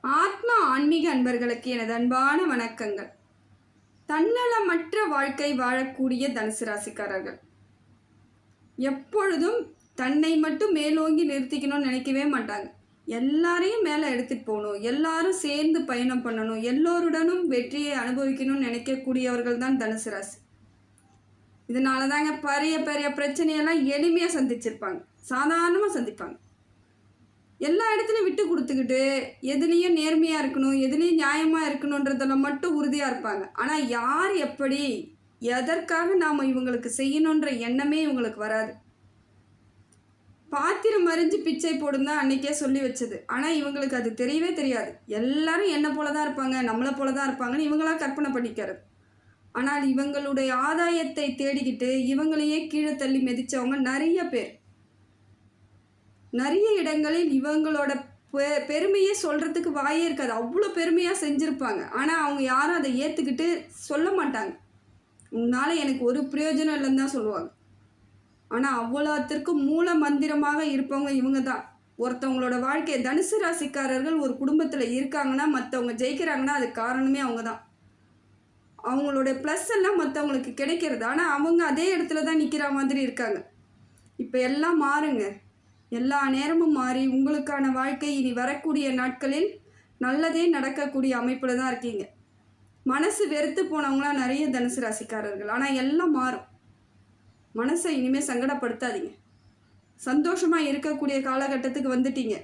ஆத்மா ஆன்மீக அன்பர்களுக்கு எனது அன்பான வணக்கங்கள். தன்னலமற்ற வாழ்க்கை வாழக்கூடிய தனுசு ராசிக்காரர்கள் எப்பொழுதும் தன்னை மட்டும் மேலோங்கி நிறுத்திக்கணும்னு நினைக்கவே மாட்டாங்க. எல்லாரையும் மேலே எடுத்துகிட்டு போகணும், எல்லாரும் சேர்ந்து பயணம் பண்ணணும், எல்லோருடனும் வெற்றியை அனுபவிக்கணும்னு நினைக்கக்கூடியவர்கள் தான் தனுசு ராசி. இதனால தாங்க பெரிய பெரிய பிரச்சனையெல்லாம் எளிமையாக சந்திச்சிருப்பாங்க, சாதாரணமாக சந்திப்பாங்க. எல்லா இடத்துலையும் விட்டு கொடுத்துக்கிட்டு எதுலேயும் நேர்மையாக இருக்கணும், எதுலேயும் நியாயமாக இருக்கணுன்றதில் மட்டும் உறுதியாக இருப்பாங்க. ஆனால் யார் எப்படி எதற்காக நாம் இவங்களுக்கு செய்யணுன்ற எண்ணமே இவங்களுக்கு வராது. பாத்திரம் அறிஞ்சு பிச்சை போடும் தான் அன்றைக்கே சொல்லி வச்சது. ஆனால் இவங்களுக்கு அது தெரியவே தெரியாது. எல்லாரும் என்ன போல தான் இருப்பாங்க, நம்மளை போல தான் இருப்பாங்கன்னு இவங்களாம் கற்பனை பண்ணிக்கிறது. ஆனால் இவங்களுடைய ஆதாயத்தை தேடிக்கிட்டு இவங்களையே கீழே தள்ளி மிதித்தவங்க நிறைய பேர். நிறைய இடங்களில் இவங்களோட பெருமையே சொல்கிறதுக்கு வாயே இருக்காது, அவ்வளோ பெருமையாக செஞ்சுருப்பாங்க. ஆனால் அவங்க யாரும் அதை ஏற்றுக்கிட்டு சொல்ல மாட்டாங்க. உன்னால் எனக்கு ஒரு பிரயோஜனம் இல்லைன்னு தான் சொல்லுவாங்க. ஆனால் அவ்வளோத்திற்கும் மூல மந்திரமாக இருப்பவங்க இவங்க தான். ஒருத்தவங்களோட வாழ்க்கை தனுசு ராசிக்காரர்கள் ஒரு குடும்பத்தில் இருக்காங்கன்னா, மற்றவங்க ஜெயிக்கிறாங்கன்னா அதுக்கு காரணமே அவங்க தான். அவங்களுடைய ப்ளஸ் எல்லாம் மற்றவங்களுக்கு கிடைக்கிறது. ஆனால் அவங்க அதே இடத்துல தான் நிற்கிற மாதிரி இருக்காங்க. இப்போ எல்லாம் மாறுங்க, எல்லா நேரமும் மாறி உங்களுக்கான வாழ்க்கை இனி வரக்கூடிய நாட்களில் நல்லதே நடக்கக்கூடிய அமைப்பில் தான் இருக்கீங்க. மனசு வெறுத்து போனவங்களாம் நிறைய தனுசு ராசிக்காரர்கள். ஆனால் எல்லாம் மாறும். மனசை இனிமேல் சங்கடப்படுத்தாதீங்க. சந்தோஷமாக இருக்கக்கூடிய காலகட்டத்துக்கு வந்துட்டீங்க.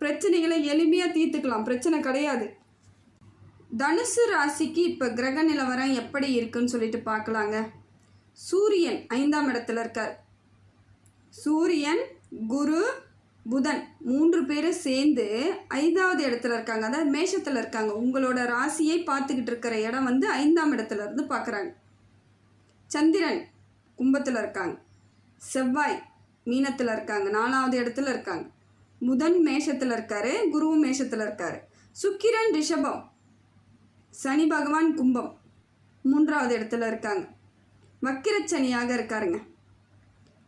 பிரச்சனைகளை எளிமையாக தீர்த்துக்கலாம், பிரச்சனை கிடையாது. தனுசு ராசிக்கு இப்போ கிரக நிலவரம் எப்படி இருக்குன்னு சொல்லிட்டு பார்க்கலாங்க. சூரியன் 5ஆம் இடத்துல இருக்கார். சூரியன், குரு, புதன் 3 பேரும் சேர்ந்து 5வது இடத்துல இருக்காங்க. அதாவது மேஷத்தில் இருக்காங்க. உங்களோட ராசியை பார்த்துக்கிட்டு இருக்கிற இடம் 5ஆம் இடத்துல இருந்து பார்க்குறாங்க. சந்திரன் கும்பத்தில் இருக்காங்க. செவ்வாய் மீனத்தில் இருக்காங்க, 4வது இடத்துல இருக்காங்க. புதன் மேஷத்தில் இருக்காரு, குருவும் மேஷத்தில் இருக்காரு. சுக்கிரன் ரிஷபம், சனி பகவான் கும்பம் 3வது இடத்துல இருக்காங்க. வக்கிரச்சனியாக இருக்காருங்க.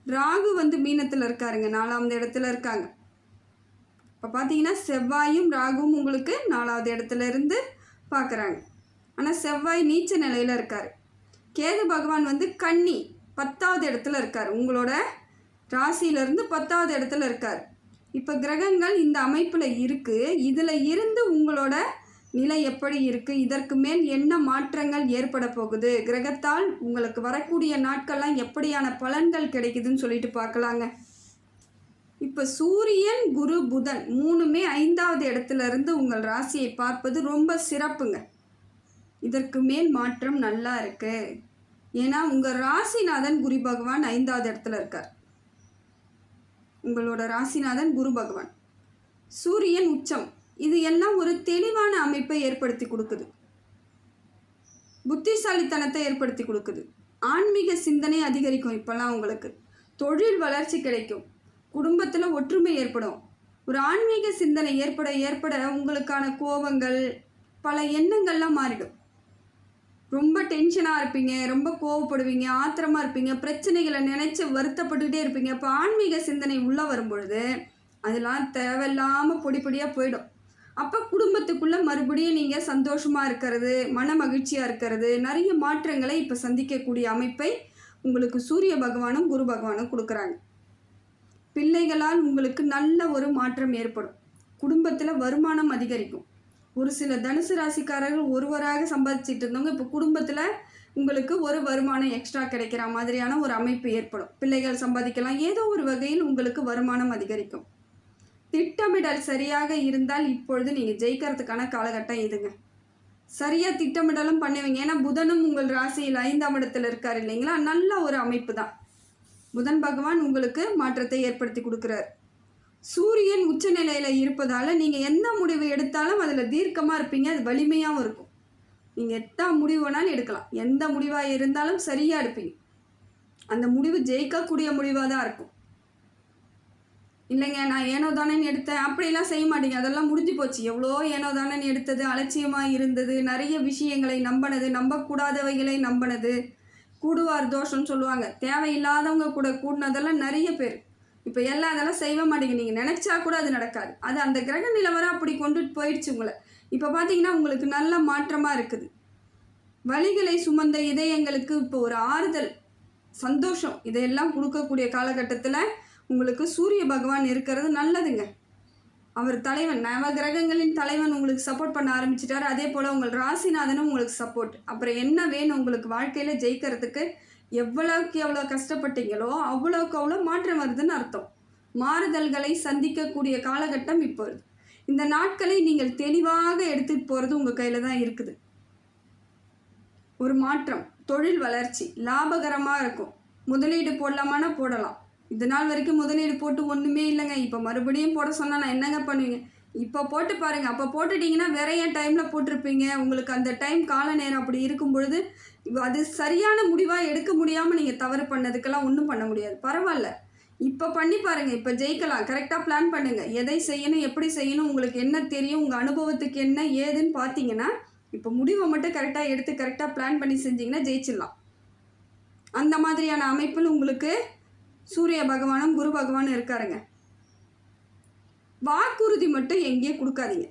ராகு மீனத்தில் இருக்காருங்க, 4வது இடத்துல இருக்காங்க. இப்போ பார்த்தீங்கன்னா செவ்வாயும் ராகுவும் உங்களுக்கு 4வது இடத்துல இருந்து பார்க்குறாங்க. ஆனால் செவ்வாய் நீச்ச நிலையில் இருக்கார். கேது பகவான் கன்னி 10வது இடத்துல இருக்கார். உங்களோட ராசியிலேருந்து 10வது இடத்துல இருக்கார். இப்போ கிரகங்கள் இந்த அமைப்பில் இருக்குது. இதில் இருந்து உங்களோட நிலை எப்படி இருக்குது, இதற்கு மேல் என்ன மாற்றங்கள் ஏற்பட போகுது, கிரகத்தால் உங்களுக்கு வரக்கூடிய நாட்கள்லாம் எப்படியான பலன்கள் கிடைக்குதுன்னு சொல்லிட்டு பார்க்கலாங்க. இப்போ சூரியன், குரு, புதன் 3மே 5வது இடத்துல இருந்து உங்கள் ராசியை பார்ப்பது ரொம்ப சிறப்புங்க. இதற்கு மேல் மாற்றம் நல்லா இருக்கு. ஏன்னா உங்கள் ராசிநாதன் குரு பகவான் 5வது இடத்துல இருக்கார். உங்களோட ராசிநாதன் குரு பகவான், சூரியன் உச்சம், இது எல்லாம் ஒரு தெளிவான அமைப்பை ஏற்படுத்தி கொடுக்குது. புத்திசாலித்தனத்தை ஏற்படுத்தி கொடுக்குது. ஆன்மீக சிந்தனை அதிகரிக்கும். இப்போல்லாம் உங்களுக்கு தொழில் வளர்ச்சி கிடைக்கும். குடும்பத்தில் ஒற்றுமை ஏற்படும். ஒரு ஆன்மீக சிந்தனை ஏற்பட ஏற்பட உங்களுக்கான கோபங்கள், பல எண்ணங்கள்லாம் மாறிடும். ரொம்ப டென்ஷனாக இருப்பீங்க, ரொம்ப கோவப்படுவீங்க, ஆத்திரமாக இருப்பீங்க, பிரச்சனைகளை நினச்சி வருத்தப்பட்டுக்கிட்டே இருப்பீங்க. இப்போ ஆன்மீக சிந்தனை உள்ளே வரும்பொழுது அதெல்லாம் தேவையில்லாமல் பொடிப்பொடியாக போயிடும். அப்போ குடும்பத்துக்குள்ளே மறுபடியும் நீங்கள் சந்தோஷமாக இருக்கிறது, மன மகிழ்ச்சியாக இருக்கிறது, நிறைய மாற்றங்களை இப்போ சந்திக்கக்கூடிய அமைப்பை உங்களுக்கு சூரிய பகவானும் குரு பகவானும் கொடுக்குறாங்க. பிள்ளைகளால் உங்களுக்கு நல்ல ஒரு மாற்றம் ஏற்படும். குடும்பத்தில் வருமானம் அதிகரிக்கும். ஒரு சில தனுசு ராசிக்காரர்கள் ஒருவராக சம்பாதிச்சிட்டு இருந்தவங்க இப்போ குடும்பத்தில் உங்களுக்கு ஒரு வருமானம் எக்ஸ்ட்ரா கிடைக்கிற மாதிரியான ஒரு அமைப்பு ஏற்படும். பிள்ளைகள் சம்பாதிக்கலாம், ஏதோ ஒரு வகையில் உங்களுக்கு வருமானம் அதிகரிக்கும். திட்டமிடல் சரியாக இருந்தால் இப்பொழுது நீங்கள் ஜெயிக்கிறதுக்கான காலகட்டம் இதுங்க. சரியாக திட்டமிடலும் பண்ணுவீங்க. ஏன்னா புதனும் உங்கள் ராசியில் 5ஆம் இடத்துல இருக்கார் இல்லைங்களா, நல்ல ஒரு அமைப்பு தான். புதன் பகவான் உங்களுக்கு மாற்றத்தை ஏற்படுத்தி கொடுக்குறார். சூரியன் உச்சநிலையில் இருப்பதால் நீங்கள் எந்த முடிவு எடுத்தாலும் அதில் தீர்க்கமாக இருப்பீங்க, அது வலிமையாகவும் இருக்கும். நீங்கள் எத்தனை முடிவு வேணாலும் எடுக்கலாம், எந்த முடிவாக இருந்தாலும் சரியாக எடுப்பீங்க. அந்த முடிவு ஜெயிக்கக்கூடிய முடிவாக தான் இருக்கும். இல்லைங்க நான் ஏனோ தானேன்னு எடுத்தேன் அப்படிலாம் செய்ய மாட்டீங்க. அதெல்லாம் முடிஞ்சு போச்சு. எவ்வளோ ஏனோ தானேன்னு எடுத்தது, அலட்சியமாக இருந்தது, நிறைய விஷயங்களை நம்பினது, நம்பக்கூடாதவைகளை நம்பினது, கூடுவார் தோஷம்னு சொல்லுவாங்க. தேவையில்லாதவங்க கூட கூடினதெல்லாம் நிறைய பேர். இப்போ எல்லாம் அதெல்லாம் செய்ய மாட்டீங்க. நீங்கள் நினச்சா கூட அது நடக்காது. அது அந்த கிரக நிலவரம் அப்படி கொண்டுட்டு போயிடுச்சு உங்களை. இப்போ பார்த்தீங்கன்னா உங்களுக்கு நல்ல மாற்றமாக இருக்குது. வலிகளை சுமந்த இதயங்களுக்கு இப்போ ஒரு ஆறுதல், சந்தோஷம் இதையெல்லாம் கொடுக்கக்கூடிய காலகட்டத்தில் உங்களுக்கு சூரிய பகவான் இருக்கிறது நல்லதுங்க. அவர் தலைவன், நவ கிரகங்களின் தலைவன் உங்களுக்கு சப்போர்ட் பண்ண ஆரம்பிச்சிட்டாரு. அதே போல் உங்கள் ராசிநாதனும் உங்களுக்கு சப்போர்ட். அப்புறம் என்ன வேணும் உங்களுக்கு வாழ்க்கையில் ஜெயிக்கிறதுக்கு? எவ்வளோக்கு எவ்வளோ கஷ்டப்பட்டீங்களோ அவ்வளோக்கு அவ்வளோ மாற்றம் வருதுன்னு அர்த்தம். மாறுதல்களை சந்திக்கக்கூடிய காலகட்டம் இப்போது. இந்த நாட்களை நீங்கள் தெளிவாக எடுத்துகிட்டு போகிறது உங்கள் கையில் தான் இருக்குது. ஒரு மாற்றம், தொழில் வளர்ச்சி, லாபகரமாக இருக்கும். முதலீடு போடலாமான்னா போடலாம். இது நாள் வரைக்கும் முதலீடு போட்டு ஒன்றுமே இல்லைங்க. இப்போ மறுபடியும் போட சொன்னால் நான் என்னங்க பண்ணுவீங்க? இப்போ போட்டு பாருங்கள். அப்போ போட்டுட்டிங்கன்னா நிறைய டைமில் போட்டிருப்பீங்க. உங்களுக்கு அந்த டைம் கால நேரம் அப்படி இருக்கும் பொழுது அது சரியான முடிவாக எடுக்க முடியாமல் நீங்கள் தவறு பண்ணதுக்கெல்லாம் ஒன்றும் பண்ண முடியாது. பரவாயில்ல, இப்போ பண்ணி பாருங்கள். இப்போ ஜெயிக்கலாம். கரெக்டாக பிளான் பண்ணுங்கள். எதை செய்யணும், எப்படி செய்யணும், உங்களுக்கு என்ன தெரியும், உங்கள் அனுபவத்துக்கு என்ன ஏதுன்னு பார்த்தீங்கன்னா இப்போ முடிவை மட்டும் கரெக்டாக எடுத்து கரெக்டாக பிளான் பண்ணி செஞ்சிங்கன்னா ஜெயிச்சிடலாம். அந்த மாதிரியான அமைப்பில் உங்களுக்கு சூரிய பகவானும் குரு பகவானும் இருக்காருங்க. வாக்குறுதி மட்டும் எங்கேயும் கொடுக்காதீங்க.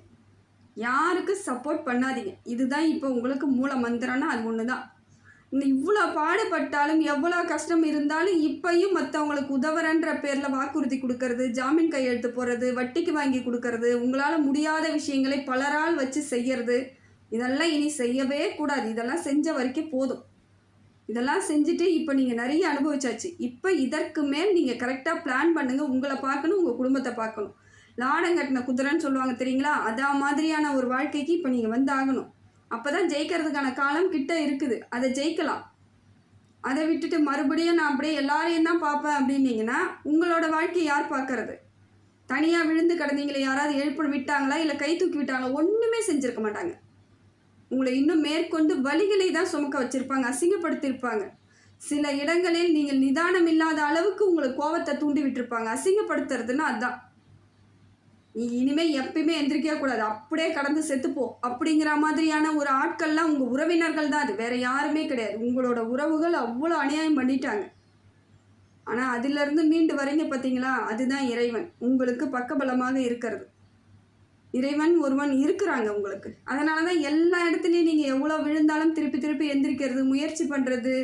யாருக்கு சப்போர்ட் பண்ணாதீங்க. இதுதான் இப்போ உங்களுக்கு மூல மந்திரம்னா அது ஒன்று தான். இவ்வளோ பாடுபட்டாலும் எவ்வளோ கஷ்டம் இருந்தாலும் இப்பையும் மற்றவங்களுக்கு உதவுறன்ற பேரில் வாக்குறுதி கொடுக்கறது, ஜாமீன் கையெழுத்து போடுறது, வட்டிக்கு வாங்கி கொடுக்கறது, உங்களால் முடியாத விஷயங்களை பலரால் வச்சு செய்கிறது, இதெல்லாம் இனி செய்யவே கூடாது. இதெல்லாம் செஞ்ச வரைக்கும் போதும். இதெல்லாம் செஞ்சுட்டு இப்போ நீங்கள் நிறைய அனுபவிச்சாச்சு. இப்போ இதற்கு மேல் நீங்கள் கரெக்டாக பிளான் பண்ணுங்கள். உங்களை பார்க்கணும், உங்கள் குடும்பத்தை பார்க்கணும். லாடம் கட்டின குதிரைன்னு சொல்லுவாங்க தெரியுங்களா? அதான் மாதிரியான ஒரு வாழ்க்கைக்கு இப்போ நீங்கள் வந்து ஆகணும். அப்போ தான் ஜெயிக்கிறதுக்கான காலம் கிட்ட இருக்குது. அதை ஜெயிக்கலாம். அதை விட்டுட்டு மறுபடியும் நான் அப்படியே எல்லாரையும் தான் பார்ப்பேன் அப்படின்னீங்கன்னா உங்களோட வாழ்க்கையை யார் பார்க்கறது? தனியாக விழுந்து கிடந்தீங்களே, யாராவது எழுப்ப விட்டாங்களா, இல்லை கை தூக்கி விட்டாங்களா? ஒன்றுமே செஞ்சுருக்க மாட்டாங்க. உங்களை இன்னும் மேற்கொண்டு வலிகளை தான் சுமக்க வச்சுருப்பாங்க, அசிங்கப்படுத்தியிருப்பாங்க. சில இடங்களில் நீங்கள் நிதானம் இல்லாத அளவுக்கு உங்களை கோபத்தை தூண்டி விட்டுருப்பாங்க. அசிங்கப்படுத்துறதுன்னா அதுதான். நீ இனிமேல் எப்பயுமே எந்திரிக்கவே கூடாது, அப்படியே கடந்து செத்துப்போ அப்படிங்கிற மாதிரியான ஒரு ஆட்கள்லாம் உங்கள் உறவினர்கள் தான். அது வேறு யாருமே கிடையாது. உங்களோட உறவுகள் அவ்வளோ அநியாயம் பண்ணிட்டாங்க. ஆனால் அதிலிருந்து மீண்டு வரீங்க பார்த்தீங்களா? அதுதான் இறைவன் உங்களுக்கு பக்கபலமாக இருக்கிறது. இறைவன் ஒருவன் இருக்கிறாங்க உங்களுக்கு. அதனால தான் எல்லா இடத்துலையும் நீங்கள் எவ்வளோ விழுந்தாலும் திருப்பி திருப்பி எந்திரிக்கிறது, முயற்சி பண்ணுறது,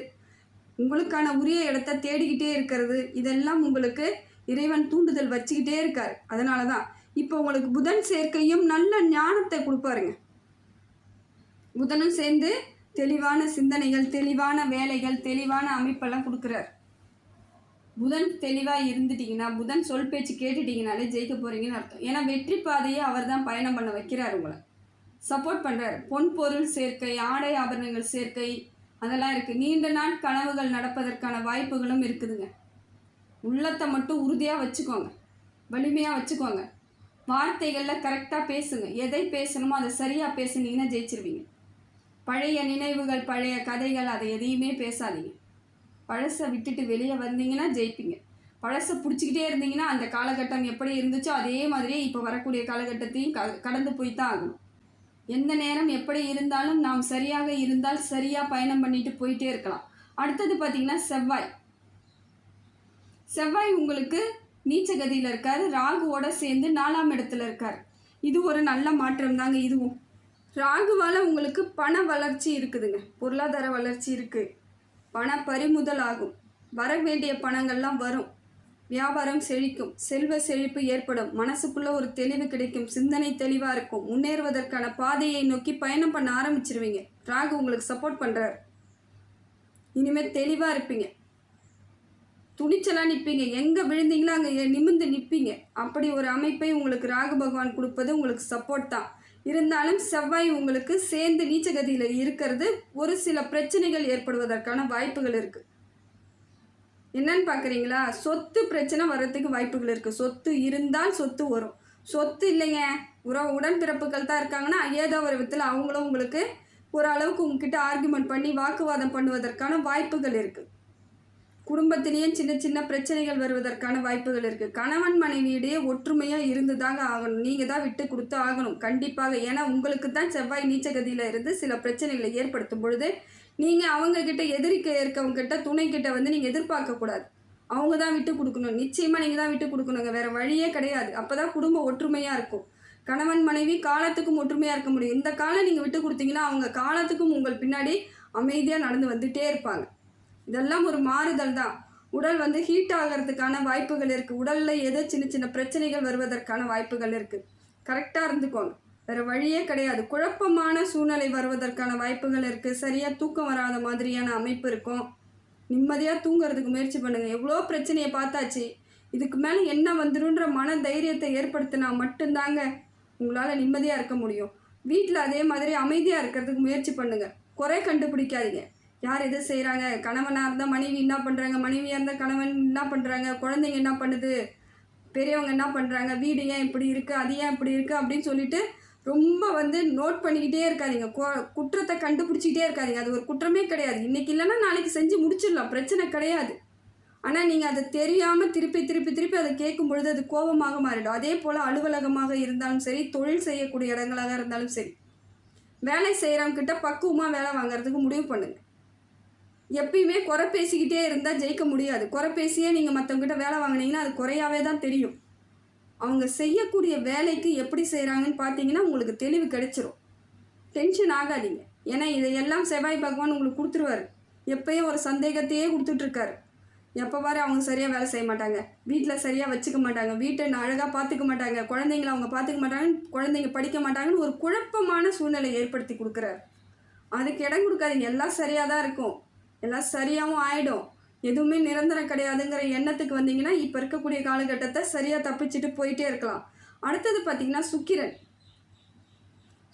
உங்களுக்கான உரிய இடத்த தேடிக்கிட்டே இருக்கிறது, இதெல்லாம் உங்களுக்கு இறைவன் தூண்டுதல் வச்சுக்கிட்டே இருக்கார். அதனால தான் இப்போ உங்களுக்கு புதன் சேர்க்கையும் நல்ல ஞானத்தை கொடுப்பாருங்க. புதனும் சேர்ந்து தெளிவான சிந்தனைகள், தெளிவான வேலைகள், தெளிவான அமைப்பெல்லாம் கொடுக்குறார். புதன் தெளிவாக இருந்துட்டிங்கன்னா, புதன் சொல் பேச்சு கேட்டுட்டிங்கனாலே ஜெயிக்க போகிறீங்கன்னு அர்த்தம். ஏன்னா வெற்றி பாதையை அவர் தான் பயணம் பண்ண வைக்கிறார், உங்களை சப்போர்ட் பண்ணுறார். பொன் பொருள் சேர்க்கை, ஆடை ஆபரணங்கள் சேர்க்கை, அதெல்லாம் இருக்குது. நீண்ட நாள் கனவுகள் நடப்பதற்கான வாய்ப்புகளும் இருக்குதுங்க. உள்ளத்தை மட்டும் உறுதியாக வச்சுக்கோங்க, வலிமையாக வச்சுக்கோங்க. வார்த்தைகளில் கரெக்டாக பேசுங்க. எதை பேசணுமோ அதை சரியாக பேசுனீங்கன்னா ஜெயிச்சிருவீங்க. பழைய நினைவுகள், பழைய கதைகள், அதை எதையுமே பேசாதீங்க. பழசை விட்டுட்டு வெளியே வந்தீங்கன்னா ஜெயிப்பீங்க. பழசை பிடிச்சிக்கிட்டே இருந்தீங்கன்னா அந்த காலகட்டம் எப்படி இருந்துச்சோ அதே மாதிரியே இப்போ வரக்கூடிய காலகட்டத்தையும் கடந்து போய் தான் ஆகணும். எந்த நேரம் எப்படி இருந்தாலும் நாம் சரியாக இருந்தால் சரியாக பயணம் பண்ணிட்டு போயிட்டே இருக்கலாம். அடுத்தது பார்த்திங்கன்னா செவ்வாய். செவ்வாய் உங்களுக்கு நீச்சகதியில் இருக்கார். ராகுவோட சேர்ந்து 4ஆம் இடத்துல இருக்கார். இது ஒரு நல்ல மாற்றம் தாங்க. இதுவும் ராகுவால் உங்களுக்கு பண வளர்ச்சி இருக்குதுங்க, பொருளாதார வளர்ச்சி இருக்குது. பண பறிமுதல் ஆகும். வர வேண்டிய பணங்கள்லாம் வரும். வியாபாரம் செழிக்கும், செல்வ செழிப்பு ஏற்படும், மனசுக்குள்ளே ஒரு தெளிவு கிடைக்கும், சிந்தனை தெளிவாக இருக்கும், முன்னேறுவதற்கான பாதையை நோக்கி பயணம் பண்ண ஆரம்பிச்சிருவீங்க. ராகு உங்களுக்கு சப்போர்ட் பண்ணுறார். இனிமேல் தெளிவாக இருப்பீங்க, துணிச்சலாக நிற்பீங்க. எங்கே விழுந்தீங்களோ அங்கே நிமிர்ந்து நிற்பீங்க. அப்படி ஒரு அமைப்பை உங்களுக்கு ராகு பகவான் கொடுப்பது உங்களுக்கு சப்போர்ட் தான். இருந்தாலும் செவ்வாய் உங்களுக்கு சேர்ந்து நீச்சகதியில் இருக்கிறது ஒரு சில பிரச்சனைகள் ஏற்படுவதற்கான வாய்ப்புகள் இருக்குது. என்னன்னு பார்க்குறீங்களா? சொத்து பிரச்சனை வர்றதுக்கு வாய்ப்புகள் இருக்குது. சொத்து இருந்தால் சொத்து வரும். சொத்து இல்லைங்க, உடன்பிறப்புகள் தான் இருக்காங்கன்னா ஏதோ ஒரு விதத்தில் அவங்களும் உங்களுக்கு ஓரளவுக்கு உங்ககிட்ட ஆர்குமெண்ட் பண்ணி வாக்குவாதம் பண்ணுவதற்கான வாய்ப்புகள் இருக்குது. குடும்பத்திலேயே சின்ன சின்ன பிரச்சனைகள் வருவதற்கான வாய்ப்புகள் இருக்குது. கணவன் மனைவியிடையே ஒற்றுமையாக இருந்து தாங்க ஆகணும். நீங்கள் தான் விட்டு கொடுத்து ஆகணும் கண்டிப்பாக. ஏன்னா உங்களுக்கு தான் செவ்வாய் நீச்சகதியில் இருந்து சில பிரச்சனைகளை ஏற்படுத்தும் பொழுது நீங்கள் அவங்கக்கிட்ட எதிரிக்க இருக்கவங்ககிட்ட துணைக்கிட்ட வந்து நீங்கள் எதிர்பார்க்கக்கூடாது. அவங்க தான் விட்டு கொடுக்கணும். நிச்சயமாக நீங்கள் தான் விட்டு கொடுக்கணுங்க. வேறு வழியே கிடையாது. அப்போ தான் குடும்பம் ஒற்றுமையாக இருக்கும். கணவன் மனைவி காலத்துக்கும் ஒற்றுமையாக இருக்க முடியும். இந்த காலம் நீங்கள் விட்டு கொடுத்தீங்கன்னா அவங்க காலத்துக்கும் உங்கள் பின்னாடி அமைதியாக நடந்து வந்துகிட்டே இருப்பாங்க. இதெல்லாம் ஒரு மாறுதல் தான். உடல் வந்து ஹீட் ஆகிறதுக்கான வாய்ப்புகள் இருக்குது. உடலில் ஏதோ சின்ன சின்ன பிரச்சனைகள் வருவதற்கான வாய்ப்புகள் இருக்குது. கரெக்டாக இருந்துக்கோங்க. வேறு வழியே கிடையாது. குழப்பமான சூழ்நிலை வருவதற்கான வாய்ப்புகள் இருக்குது. சரியாக தூக்கம் வராத மாதிரியான அமைப்பு இருக்கும். நிம்மதியாக தூங்குறதுக்கு முயற்சி பண்ணுங்கள். எவ்வளோ பிரச்சனையை பார்த்தாச்சு, இதுக்கு மேலே என்ன வந்துடுன்ற மன தைரியத்தை ஏற்படுத்தினா மட்டும்தாங்க உங்களால் நிம்மதியாக இருக்க முடியும். வீட்டில் அதே மாதிரி அமைதியாக இருக்கிறதுக்கு முயற்சி பண்ணுங்கள். குறை கண்டுபிடிக்காதீங்க. யார் எது செய்கிறாங்க, கணவனாக இருந்தால் மனைவி என்ன பண்ணுறாங்க, மனைவியாக இருந்தால் கணவன் என்ன பண்ணுறாங்க, குழந்தைங்க என்ன பண்ணுது, பெரியவங்க என்ன பண்ணுறாங்க, வீடு ஏன் இப்படி இருக்குது, அது ஏன் இப்படி இருக்குது அப்படின்னு சொல்லிட்டு ரொம்ப வந்து நோட் பண்ணிக்கிட்டே இருக்காதீங்க. குற்றத்தை கண்டுபிடிச்சிக்கிட்டே இருக்காதீங்க. அது ஒரு குற்றமே கிடையாது. இன்றைக்கி இல்லைன்னா நாளைக்கு செஞ்சு முடிச்சிடலாம், பிரச்சனை கிடையாது. ஆனால் நீங்கள் அதை தெரியாமல் திருப்பி திருப்பி திருப்பி அதை கேட்கும் பொழுது அது கோபமாக மாறிடும். அதே போல் அலுவலகமாக இருந்தாலும் சரி, தொழில் செய்யக்கூடிய இடங்களாக இருந்தாலும் சரி, வேலை செய்கிறவங்கிட்ட பக்குவமாக வேலை வாங்குறதுக்கு முடிவு பண்ணுங்கள். எப்பயுமே குறை பேசிக்கிட்டே இருந்தால் ஜெயிக்க முடியாது. குறை பேசியே நீங்கள் மற்றவங்ககிட்ட வேலை வாங்கினீங்கன்னா அது குறையாவே தான் தெரியும். அவங்க செய்யக்கூடிய வேலைக்கு எப்படி செய்கிறாங்கன்னு பார்த்தீங்கன்னா உங்களுக்கு தெளிவு கிடைச்சிரும். டென்ஷன் ஆகாதீங்க. ஏன்னா இதையெல்லாம் செவ்வாய் பகவான் உங்களுக்கு கொடுத்துருவாரு. எப்பயும் ஒரு சந்தேகத்தையே கொடுத்துட்ருக்காரு. எப்போ பாரு அவங்க சரியாக வேலை செய்ய மாட்டாங்க, வீட்டில் சரியாக வச்சுக்க மாட்டாங்க, வீட்டை அழகாக பார்த்துக்க மாட்டாங்க, குழந்தைங்கள அவங்க பார்த்துக்க மாட்டாங்க, குழந்தைங்க படிக்க மாட்டாங்கன்னு ஒரு குழப்பமான சூழ்நிலை ஏற்படுத்தி கொடுக்குறாரு. அதுக்கு இடம் கொடுக்காதீங்க. எல்லாம் சரியாக தான் இருக்கும், எல்லாம் சரியாகவும் ஆகிடும், எதுவுமே நிரந்தரம் கிடையாதுங்கிற எண்ணத்துக்கு வந்தீங்கன்னா இப்போ இருக்கக்கூடிய காலகட்டத்தை சரியாக தப்பிச்சுட்டு போயிட்டே இருக்கலாம். அடுத்தது பார்த்திங்கன்னா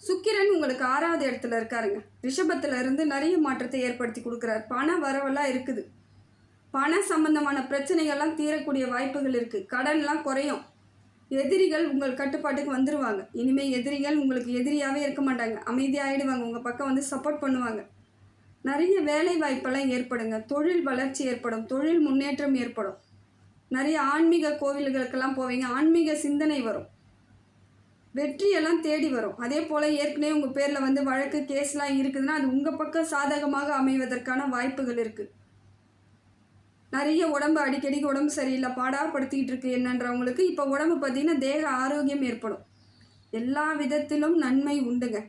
சுக்கிரன் உங்களுக்கு 6வது இடத்துல இருக்காருங்க. ரிஷபத்தில் இருந்து நிறைய மாற்றத்தை ஏற்படுத்தி கொடுக்குறாரு. பண வரவெல்லாம் இருக்குது. பண சம்பந்தமான பிரச்சனைகள்லாம் தீரக்கூடிய வாய்ப்புகள் இருக்குது. கடன்லாம் குறையும். எதிரிகள் உங்கள் கட்டுப்பாட்டுக்கு வந்துடுவாங்க. இனிமேல் எதிரிகள் உங்களுக்கு எதிரியாகவே இருக்க மாட்டாங்க, அமைதியாகிடுவாங்க, உங்கள் பக்கம் வந்து சப்போர்ட் பண்ணுவாங்க. நிறைய வேலை வாய்ப்பெல்லாம் ஏற்படுங்க. தொழில் வளர்ச்சி ஏற்படும், தொழில் முன்னேற்றம் ஏற்படும். நிறைய ஆன்மீக கோவில்களுக்கெல்லாம் போவீங்க, ஆன்மீக சிந்தனை வரும், வெற்றியெல்லாம் தேடி வரும். அதே போல் ஏற்கனவே உங்கள் பேரில் வந்து வழக்கு கேஸ்லாம் இருக்குதுன்னா அது உங்கள் பக்கம் சாதகமாக அமைவதற்கான வாய்ப்புகள் இருக்குது. நிறைய உடம்பு அடிக்கடிக்கு உடம்பு சரியில்லை, பாடாப்படுத்திக்கிட்டு இருக்கு என்னன்றவங்களுக்கு இப்போ உடம்பு பார்த்திங்கன்னா தேக ஆரோக்கியம் ஏற்படும். எல்லா விதத்திலும் நன்மை உண்டுங்க.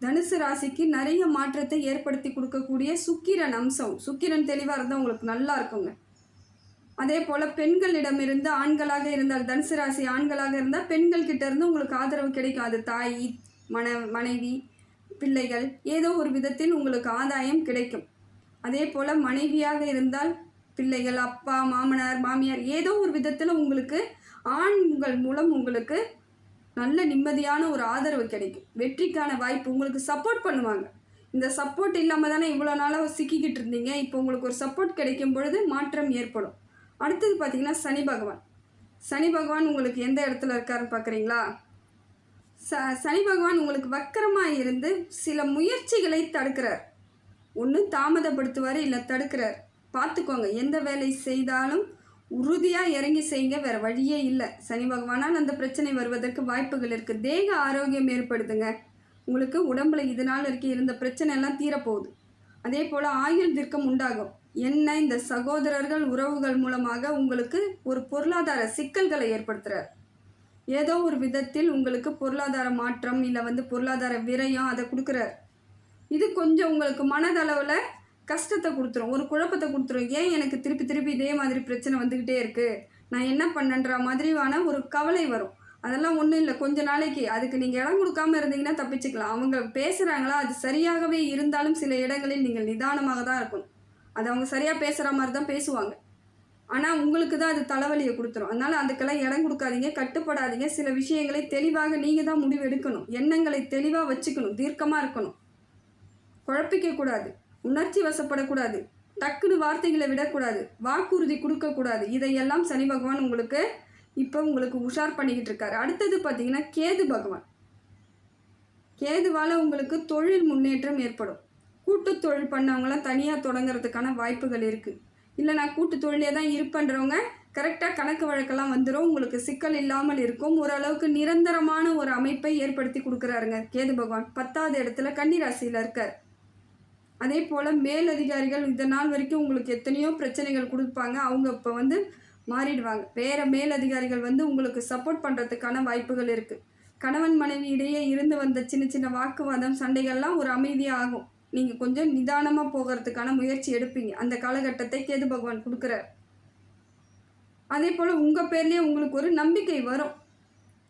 தனுசு ராசிக்கு நிறைய மாற்றத்தை ஏற்படுத்தி கொடுக்கக்கூடிய சுக்கிரன் அம்சம். சுக்கிரன் தெளிவாக இருந்தால் உங்களுக்கு நல்லா இருக்குங்க. அதே போல் பெண்களிடமிருந்து, ஆண்களாக இருந்தால் தனுசு ராசி ஆண்களாக இருந்தால் பெண்கள்கிட்ட இருந்து உங்களுக்கு ஆதரவு கிடைக்கும். அது தாய், மனைவி, பிள்ளைகள், ஏதோ ஒரு விதத்தில் உங்களுக்கு ஆதாயம் கிடைக்கும். அதே போல் மனைவியாக இருந்தால் பிள்ளைகள், அப்பா, மாமனார், மாமியார், ஏதோ ஒரு விதத்தில் உங்களுக்கு ஆண்கள் மூலம் உங்களுக்கு நல்ல நிம்மதியான ஒரு ஆதரவு கிடைக்கும். வெற்றிக்கான வாய்ப்பு, உங்களுக்கு சப்போர்ட் பண்ணுவாங்க. இந்த சப்போர்ட் இல்லாமல் தானே இவ்வளோ நாளாக சிக்கிக்கிட்டு இருந்தீங்க. இப்போ உங்களுக்கு ஒரு சப்போர்ட் கிடைக்கும் பொழுது மாற்றம் ஏற்படும். அடுத்தது பார்த்திங்கன்னா சனி பகவான் உங்களுக்கு எந்த இடத்துல இருக்காருன்னு பார்க்குறீங்களா? சனி பகவான் உங்களுக்கு வக்கரமாக இருந்து சில முயற்சிகளை தடுக்கிறார். ஒன்று தாமதப்படுத்துவார், இல்லை தடுக்கிறார். பார்த்துக்கோங்க. எந்த வேலை செய்தாலும் உறுதியாக இறங்கி செய்யுங்க, வேறு வழியே இல்லை. சனி பகவானால் அந்த பிரச்சனை வருவதற்கு வாய்ப்புகள் இருக்குது. தேக ஆரோக்கியம் ஏற்படுத்துங்க. உங்களுக்கு உடம்புல இதனால் இருந்த பிரச்சனை எல்லாம் தீரப்போகுது. அதே போல் ஆயுள் தீர்க்கம் உண்டாகும். என்ன இந்த சகோதரர்கள் உறவுகள் மூலமாக உங்களுக்கு ஒரு பொருளாதார சிக்கல்களை ஏற்படுத்துகிறார். ஏதோ ஒரு விதத்தில் உங்களுக்கு பொருளாதார மாற்றம் இல்லை வந்து பொருளாதார விரயம் அதை கொடுக்குறார். இது கொஞ்சம் உங்களுக்கு மனதளவில் கஷ்டத்தை கொடுத்துரும், ஒரு குழப்பத்தை கொடுத்துரும். ஏன் எனக்கு திருப்பி திருப்பி இதே மாதிரி பிரச்சனை வந்துக்கிட்டே இருக்குது, நான் என்ன பண்ணன்ற மாதிரியான ஒரு கவலை வரும். அதெல்லாம் ஒன்றும் இல்லை, கொஞ்ச நாளைக்கு. அதுக்கு நீங்கள் இடம் கொடுக்காமல் இருந்தீங்கன்னா தப்பிச்சுக்கலாம். அவங்க பேசுகிறாங்களா, அது சரியாகவே இருந்தாலும் சில இடங்களில் நீங்கள் நிதானமாக தான் இருக்கணும். அது அவங்க சரியாக பேசுகிற மாதிரி தான் பேசுவாங்க, ஆனால் உங்களுக்கு தான் அது தலைவலியை கொடுத்துரும். அதனால் அதுக்கெல்லாம் இடம் கொடுக்காதீங்க, கட்டுப்படாதீங்க. சில விஷயங்களை தெளிவாக நீங்கள் தான் முடிவு எடுக்கணும். எண்ணங்களை தெளிவாக வச்சுக்கணும், தீர்க்கமாக இருக்கணும், குழப்பிக்கக்கூடாது, உணர்ச்சி வசப்படக்கூடாது, டக்குன்னு வார்த்தைகளை விடக்கூடாது, வாக்குறுதி கொடுக்கக்கூடாது. இதையெல்லாம் சனி பகவான் உங்களுக்கு இப்போ உங்களுக்கு உஷார் பண்ணிக்கிட்டு இருக்காரு. அடுத்தது பார்த்திங்கன்னா கேதுவால் உங்களுக்கு தொழில் முன்னேற்றம் ஏற்படும். கூட்டு தொழில் பண்ணவங்களாம் தனியாக தொடங்கிறதுக்கான வாய்ப்புகள் இருக்குது. இல்லை நான் கூட்டு தொழிலே தான் இருப்பேன்றவங்க கரெக்டாக கணக்கு வழக்கெல்லாம் வந்துடும், உங்களுக்கு சிக்கல் இல்லாமல் இருக்கும். ஓரளவுக்கு நிரந்தரமான ஒரு அமைப்பை ஏற்படுத்தி கொடுக்குறாருங்க கேது பகவான். 10வது இடத்துல கன்னி ராசியில் இருக்கார். அதே போல் மேலதிகாரிகள் இந்த நாள் வரைக்கும் உங்களுக்கு எத்தனையோ பிரச்சனைகள் கொடுப்பாங்க. அவங்க இப்போ வந்து மாறிடுவாங்க. வேறு மேலதிகாரிகள் வந்து உங்களுக்கு சப்போர்ட் பண்ணுறதுக்கான வாய்ப்புகள் இருக்குது. கணவன் மனைவி இடையே இருந்து வந்த சின்ன சின்ன வாக்குவாதம் சண்டைகள்லாம் ஒரு அமைதியாக ஆகும். நீங்கள் கொஞ்சம் நிதானமாக போகிறதுக்கான முயற்சி எடுப்பீங்க. அந்த காலகட்டத்தை கேது பகவான் கொடுக்குறார். அதே போல் உங்கள் பேர்லேயே உங்களுக்கு ஒரு நம்பிக்கை வரும்.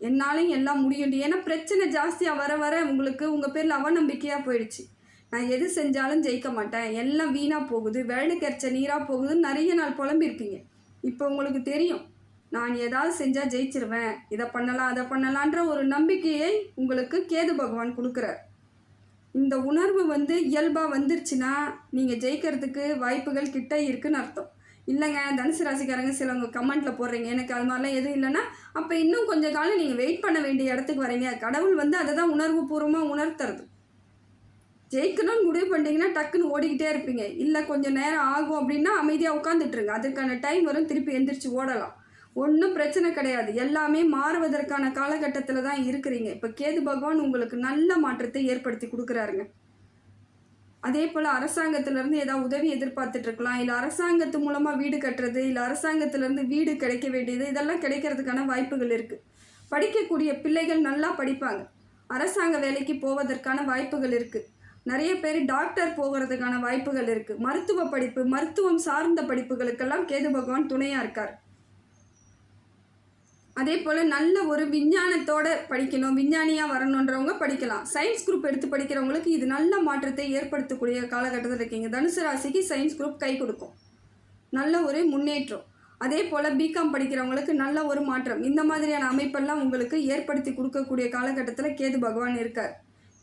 என்னாலையும் எல்லாம் முடியும். ஏன்னா பிரச்சனை ஜாஸ்தியாக வர வர உங்களுக்கு உங்கள் பேரில் அவநம்பிக்கையாக போயிடுச்சு. நான் எது செஞ்சாலும் ஜெயிக்க மாட்டேன், எல்லாம் வீணாக போகுது, வேலைக்கு அரைச்ச நீராக போகுதுன்னு நிறைய நாள் புலம்பிருப்பீங்க. இப்போ உங்களுக்கு தெரியும், நான் ஏதாவது செஞ்சால் ஜெயிச்சிருவேன், இதை பண்ணலாம் அதை பண்ணலான்ற ஒரு நம்பிக்கையை உங்களுக்கு கேது பகவான் கொடுக்குறார். இந்த உணர்வு வந்து இயல்பாக வந்துருச்சுன்னா நீங்கள் ஜெயிக்கிறதுக்கு வாய்ப்புகள் கிட்ட இருக்குன்னு அர்த்தம். இல்லைங்க தனுசு ராசிக்காரங்க சிலவங்க கமெண்ட்டில் போடுறீங்க எனக்கு அது மாதிரிலாம் எதுவும் இல்லைன்னா, அப்போ இன்னும் கொஞ்சம் காலம் நீங்கள் வெயிட் பண்ண வேண்டிய இடத்துக்கு வரீங்க. கடவுள் வந்து அதை தான் உணர்வு பூர்வமாக உணர்த்துறது. ஜெயிக்கணும்னு முடிவு பண்ணிட்டீங்கன்னா டக்குன்னு ஓடிக்கிட்டே இருப்பீங்க. இல்லை கொஞ்சம் நேரம் ஆகும் அப்படின்னா அமைதியாக உட்காந்துட்ருங்க. அதுக்கான டைம் வரும், திருப்பி எந்திரிச்சு ஓடலாம். ஒன்றும் பிரச்சனை கிடையாது. எல்லாமே மாறுவதற்கான காலகட்டத்தில் தான் இருக்கிறீங்க. இப்போ கேது பகவான் உங்களுக்கு நல்ல மாற்றத்தை ஏற்படுத்தி கொடுக்குறாருங்க. அதே போல் அரசாங்கத்திலேருந்து ஏதாவது உதவி எதிர்பார்த்துட்ருக்கலாம். இல்லை அரசாங்கத்து மூலமாக வீடு கட்டுறது, இல்லை அரசாங்கத்திலேருந்து வீடு கிடைக்க வேண்டியது, இதெல்லாம் கிடைக்கிறதுக்கான வாய்ப்புகள் இருக்குது. படிக்கக்கூடிய பிள்ளைகள் நல்லா படிப்பாங்க. அரசாங்க வேலைக்கு போவதற்கான வாய்ப்புகள் இருக்குது. நிறைய பேர் டாக்டர் போகிறதுக்கான வாய்ப்புகள் இருக்குது. மருத்துவ படிப்பு, மருத்துவம் சார்ந்த படிப்புகளுக்கெல்லாம் கேது பகவான் துணையாக இருக்கார். அதே போல் நல்ல ஒரு விஞ்ஞானத்தோடு படிக்கணும், விஞ்ஞானியாக வரணுன்றவங்க படிக்கலாம். சயின்ஸ் குரூப் எடுத்து படிக்கிறவங்களுக்கு இது நல்ல மாற்றத்தை ஏற்படுத்தக்கூடிய காலகட்டத்தில் இருக்கீங்க. தனுசு ராசிக்கு சயின்ஸ் குரூப் கை கொடுக்கும், நல்ல ஒரு முன்னேற்றம். அதே போல் பிகாம் படிக்கிறவங்களுக்கு நல்ல ஒரு மாற்றம். இந்த மாதிரியான அமைப்பெல்லாம் உங்களுக்கு ஏற்படுத்தி கொடுக்கக்கூடிய காலகட்டத்தில் கேது பகவான் இருக்கார்.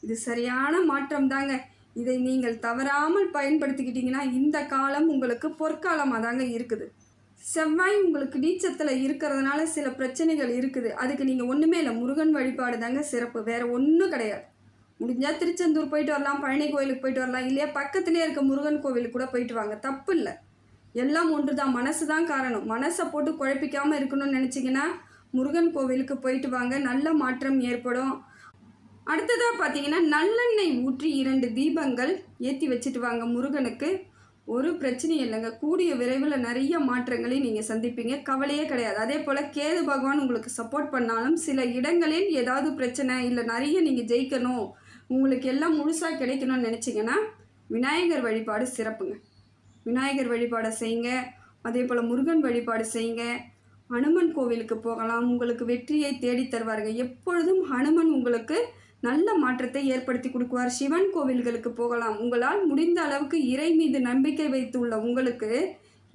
இது சரியான மாற்றம் தாங்க. இதை நீங்கள் தவறாமல் பயன்படுத்திக்கிட்டிங்கன்னா இந்த காலம் உங்களுக்கு பொற்காலமாக தாங்க இருக்குது. செவ்வாய் உங்களுக்கு நீச்சத்தில் இருக்கிறதுனால சில பிரச்சனைகள் இருக்குது. அதுக்கு நீங்கள் ஒன்றுமே இல்லை, முருகன் வழிபாடு தாங்க சிறப்பு, வேறு ஒன்றும் கிடையாது. முடிஞ்சால் திருச்செந்தூர் போயிட்டு வரலாம், பழனி கோயிலுக்கு போயிட்டு வரலாம், இல்லையா பக்கத்துலேயே இருக்க முருகன் கோவிலுக்கு கூட போயிட்டு வாங்க, தப்பு இல்லை. எல்லாம் ஒன்று தான், மனசு தான் காரணம். மனசை போட்டு குழப்பிக்காமல் இருக்கணும்னு நினச்சிங்கன்னா முருகன் கோவிலுக்கு போயிட்டு வாங்க, நல்ல மாற்றம் ஏற்படும். அடுத்ததாக பார்த்தீங்கன்னா நல்லெண்ணெய் ஊற்றி 2 தீபங்கள் ஏற்றி வச்சுட்டு வாங்க முருகனுக்கு. ஒரு பிரச்சனையும் இல்லைங்க, கூடிய விரைவில் நிறைய மாற்றங்களை நீங்கள் சந்திப்பீங்க, கவலையே கிடையாது. அதே போல் கேது பகவான் உங்களுக்கு சப்போர்ட் பண்ணாலும் சில இடங்களில் ஏதாவது பிரச்சனை இல்லை நிறைய நீங்கள் ஜெயிக்கணும், உங்களுக்கு எல்லாம் முழுசாக கிடைக்கணும்னு நினச்சிங்கன்னா விநாயகர் வழிபாடு சிறப்புங்க. விநாயகர் வழிபாடை செய்யுங்க. அதே போல் முருகன் வழிபாடு செய்யுங்க. ஹனுமன் கோவிலுக்கு போகலாம், உங்களுக்கு வெற்றியை தேடி தருவாருங்க. எப்பொழுதும் ஹனுமன் உங்களுக்கு நல்ல மாற்றத்தை ஏற்படுத்தி கொடுக்குவார். சிவன் கோவில்களுக்கு போகலாம். உங்களால் முடிந்த அளவுக்கு இறை மீது நம்பிக்கை வைத்துள்ள உங்களுக்கு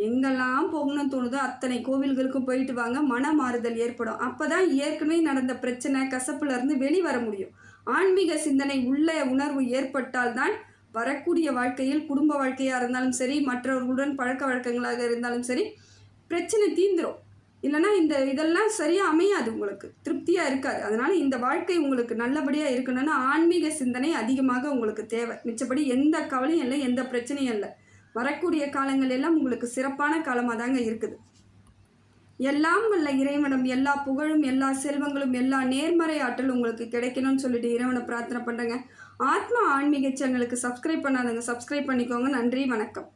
எங்கெல்லாம் போகணும்னு தோணுதோ அத்தனை கோவில்களுக்கும் போயிட்டு வாங்க, மன மாறுதல் ஏற்படும். அப்போ தான் ஏற்கனவே நடந்த பிரச்சனை கசப்புலேருந்து வெளிவர முடியும். ஆன்மீக சிந்தனை உள்ள உணர்வு ஏற்பட்டால் தான் வரக்கூடிய வாழ்க்கையில், குடும்ப வாழ்க்கையாக இருந்தாலும் சரி, மற்றவர்களுடன் பழக்க வழக்கங்களாக இருந்தாலும் சரி, பிரச்சனை தீந்துடும். இல்லைனா இதெல்லாம் சரியாக அமையாது, உங்களுக்கு திருப்தியாக இருக்காது. அதனால் இந்த வாழ்க்கை உங்களுக்கு நல்லபடியாக இருக்கணும்னா ஆன்மீக சிந்தனை அதிகமாக உங்களுக்கு தேவை. மிச்சப்படி எந்த கவலையும் இல்லை, எந்த பிரச்சனையும் இல்லை. வரக்கூடிய காலங்கள் எல்லாம் உங்களுக்கு சிறப்பான காலமாக தாங்க இருக்குது. எல்லாம் வல்ல இறைவனும் எல்லா புகழும், எல்லா செல்வங்களும், எல்லா நேர்மறை ஆற்றலும் உங்களுக்கு கிடைக்கணும்னு சொல்லிட்டு இறைவனை பிரார்த்தனை பண்ணுறேங்க. ஆத்மா ஆன்மீக சேனலுக்கு சப்ஸ்கிரைப் பண்ணாதவங்க சப்ஸ்கிரைப் பண்ணிக்கோங்க. நன்றி, வணக்கம்.